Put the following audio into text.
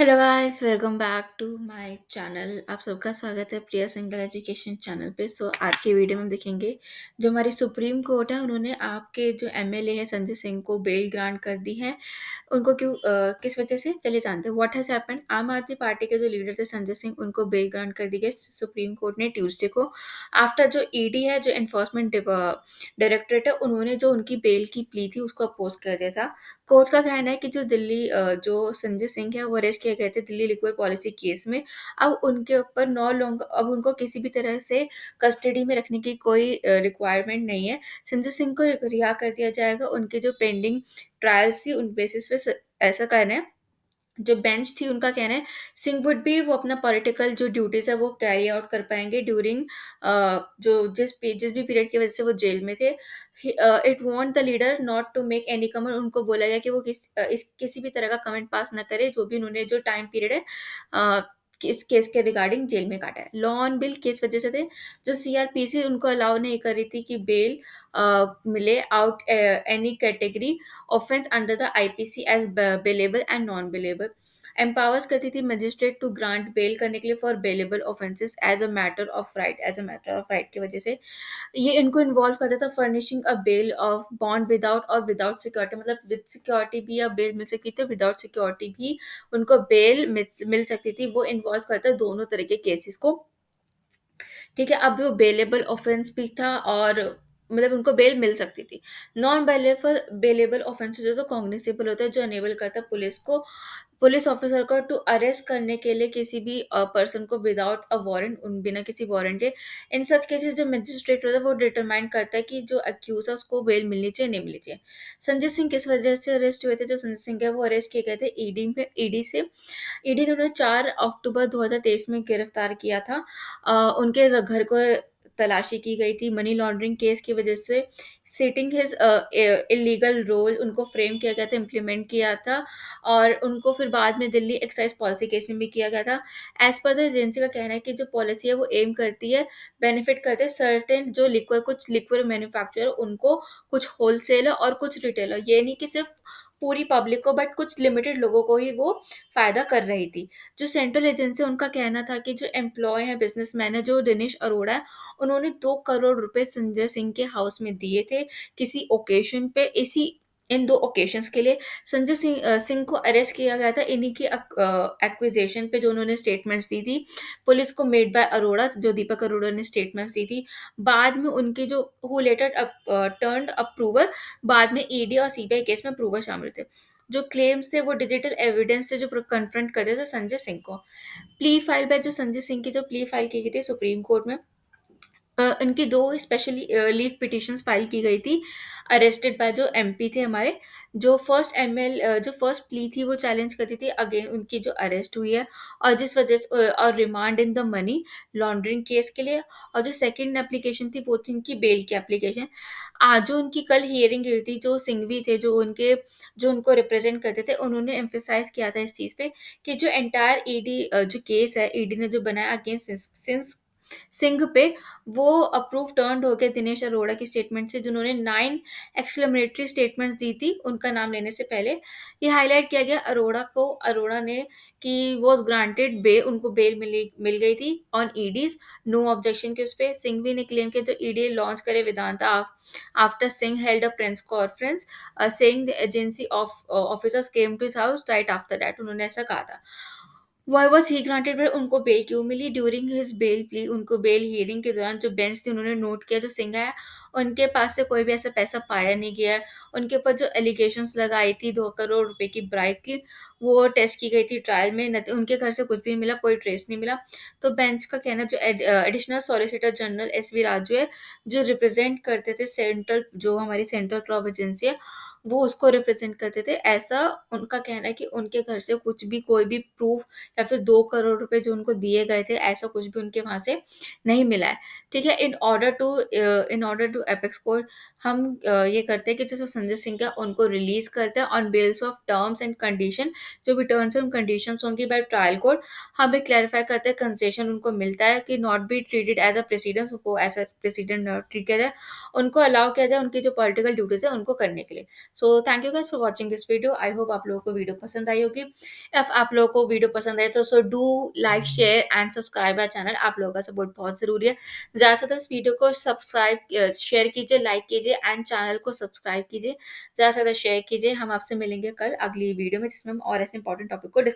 Hello guys, welcome back to my channel. आप सबका स्वागत है प्रिया सिंगल एजुकेशन चैनल पे। आज के वीडियो में हम देखेंगे जो हमारी सुप्रीम कोर्ट है, उन्होंने आपके जो एमएलए है संजय सिंह को बेल ग्रांट कर दी है। उनको क्यों, किस वजह से, चलिए जानते हैं व्हाट हैज हैपेंड। आम आदमी पार्टी के जो लीडर थे संजय सिंह, उनको बेल ग्रांट कर दी गई सुप्रीम कोर्ट ने ट्यूसडे को। आफ्टर जो ईडी है, जो एनफोर्समेंट डायरेक्टरेट है, उन्होंने जो उनकी बेल की प्ली थी उसको अपोज कर दिया था। कोर्ट का कहना है कि जो संजय सिंह है वो अरेस्ट किए गए थे दिल्ली लिक्विड पॉलिसी केस में। अब उनके ऊपर नो लॉन्ग अब उनको किसी भी तरह से कस्टडी में रखने की कोई रिक्वायरमेंट नहीं है। संजय सिंह को रिहा कर दिया जाएगा। उनके जो पेंडिंग ट्रायल्स थी उन बेसिस पे ऐसा कहना है। जो बेंच थी उनका कहना है सिंह वुड भी वो अपना पॉलिटिकल जो ड्यूटीज है वो कैरी आउट कर पाएंगे ड्यूरिंग जो जिस भी पीरियड की वजह से वो जेल में थे। It want the leader not to make any comment. उनको बोला गया कि वो किसी भी तरह का कमेंट पास ना करे, जो भी उन्होंने जो टाइम पीरियड है इस केस के रिगार्डिंग जेल में काटा है। लॉ ऑन बिल केस वजह से थे। जो सीआरपीसी उनको अलाउ नहीं कर रही थी कि बेल मिले out any category offence under the IPC as bailable and non bailable. Empowers करती थी मजिस्ट्रेट टू ग्रांट बेल करने के लिए for bailable offences as a matter of right की वजह से ये इनको इन्वॉल्व करता था furnishing a bail of bond without और विदाउट सिक्योरिटी। मतलब विद सिक्योरिटी भी या बेल मिल सकती थी, विदाउट सिक्योरिटी भी उनको बेल मिल सकती थी। वो इन्वॉल्व करता है दोनों तरह के केसेस को। ठीक है, अब वो बेलेबल ऑफेंस भी था और मतलब उनको बेल मिल सकती थी। नॉन बेलेबल बेलेबल ऑफेंसेस जो तो कॉग्निसेबल होता है, जो अनेबल करता है पुलिस ऑफिसर को टू अरेस्ट करने के लिए किसी भी पर्सन को विदाउट अ वारंट, उन बिना किसी वारंट के। इन सच केसेस जो मजिस्ट्रेट होता है वो डिटरमाइन करता है कि जो अक्यूज है उसको बेल मिलनी चाहिए नहीं मिलनी चाहिए। संजय सिंह किस वजह से अरेस्ट हुए थे? जो संजय सिंह है वो अरेस्ट किए गए थे ईडी से। ईडी ने उन्हें 4 अक्टूबर 2023 में गिरफ्तार किया था। उनके घर को तलाशी की गई थी मनी लॉन्ड्रिंग केस की वजह से। सिटिंग हिज इलीगल रोल उनको फ्रेम किया गया था, इम्प्लीमेंट किया था। और उनको फिर बाद में दिल्ली एक्साइज पॉलिसी केस में भी किया गया था। एज पर द एजेंसी का कहना है कि जो पॉलिसी है वो एम करती है, बेनिफिट करते हैं सर्टेन जो लिक्विड कुछ लिक्विड मैन्युफैक्चरर उनको, कुछ होलसेलर और कुछ रिटेलर। ये नहीं कि सिर्फ पूरी पब्लिक को, बट कुछ लिमिटेड लोगों को ही वो फायदा कर रही थी। जो सेंट्रल एजेंसी उनका कहना था कि जो एम्प्लॉय है, बिजनेसमैन है जो दिनेश अरोड़ा है, उन्होंने 2 करोड़ रुपए संजय सिंह के हाउस में दिए थे किसी ओकेशन पे। इसी इन 2 ओकेशंस के लिए सिंह को अरेस्ट किया गया था इन्हीं की एक्विजिशन पे, जो उन्होंने स्टेटमेंट्स दी थी पुलिस को, मेड बाय अरोड़ा, जो दीपक अरोड़ा ने स्टेटमेंट्स दी थी। बाद में उनकी जो हु लेटर टर्न्ड अप्रूवर, बाद में ईडी और सीबीआई केस में अप्रूवर शामिल थे। जो क्लेम्स थे वो डिजिटल एविडेंस से जो कन्फ्रंट करते थे संजय सिंह को। प्ली फाइल पे जो संजय सिंह की जो प्ली फाइल की गई थी सुप्रीम कोर्ट में, इनकी 2 स्पेशली लीव पिटिशंस फाइल की गई थी अरेस्टेड बाय जो एमपी थे हमारे। जो फर्स्ट प्ली थी वो चैलेंज करती थी अगेन उनकी जो अरेस्ट हुई है, और जिस वजह से और remand in the money laundering case के लिए। और जो सेकंड एप्लीकेशन थी वो थी उनकी बेल की एप्लीकेशन। आज जो उनकी कल हियरिंग हुई थी, जो सिंघवी थे जो उनको रिप्रेजेंट करते थे, उन्होंने एम्फेसाइज किया था इस चीज़ पे कि जो एंटायर ईडी जो केस है ईडी ने जो बनाया अगेंस्ट सिंस सिंह पे, वो अप्रूव टर्न्ड हो गया दिनेश अरोड़ा की स्टेटमेंट से, जिन्होंने 9 एक्सक्लेमेटरी स्टेटमेंट्स दी थी उनका नाम लेने से पहले। ये हाईलाइट किया गया अरोड़ा ने कि वाज ग्रांटेड उनको बेल मिल गई थी ऑन ईडीज नो ऑब्जेक्शन के उस पे। सिंघवी ने क्लेम किया जो ईडी लॉन्च करे Vedanta after Singh held a press conference saying the agency of officers came to his house right after that. उन्होंने ऐसा कहा था। Why was he granted bail? उनको बेल क्यों मिली? ड्यूरिंग हिज बेल प्ली उनको बेल हियरिंग के दौरान जो बेंच थी उन्होंने नोट किया जो सिंह है उनके पास से कोई भी ऐसा पैसा पाया नहीं गया है। उनके ऊपर जो एलिगेशंस लगाई थी 2 करोड़ रुपए की ब्राइब की, वो टेस्ट की गई थी ट्रायल में, उनके घर से कुछ भी नहीं मिला, कोई ट्रेस नहीं मिला। तो बेंच का कहना, जो additional solicitor general S V Raju है, जो रिप्रेजेंट करते थे सेंट्रल, जो हमारी सेंट्रल प्रॉब एजेंसी है, वो उसको रिप्रेजेंट करते थे। ऐसा उनका कहना है कि उनके घर से कुछ भी कोई भी प्रूफ या फिर 2 करोड़ रुपए जो उनको दिए गए थे, ऐसा कुछ भी उनके वहाँ से नहीं मिला है। ठीक है, in order to apex court हम ये करते हैं कि जैसे संजय सिंह का उनको रिलीज़ करते हैं on bails of terms and condition, जो भी टर्म्स एंड कंडीशंस होंगी बाय ट्रायल कोर्ट। हम भी क्लैरिफाई करते हैं, कंसेशन उनको मिलता है कि not be treated as a president, उनको एज़ अ प्रेसिडेंट ट्रीट किया जाए, उनको अलाउ किया जाए उनकी जो पॉलिटिकल ड्यूटीज़ है उनको करने के लिए। So thank you guys for watching this video. I hope आप लोगों को वीडियो पसंद आई होगी। इफ आप लोगों को वीडियो पसंद आए तो do like, share and subscribe our channel. आप लोगों का सपोर्ट बहुत ज़रूरी है। ज़्यादा से ज़्यादा इस वीडियो को शेयर कीजिए, लाइक कीजिए एंड चैनल को सब्सक्राइब कीजिए। ज़्यादा से ज़्यादा शेयर कीजिए। हम आपसे मिलेंगे कल अगली वीडियो में, जिसमें हम और ऐसे इंपॉर्टेंट टॉपिक को डिस्कस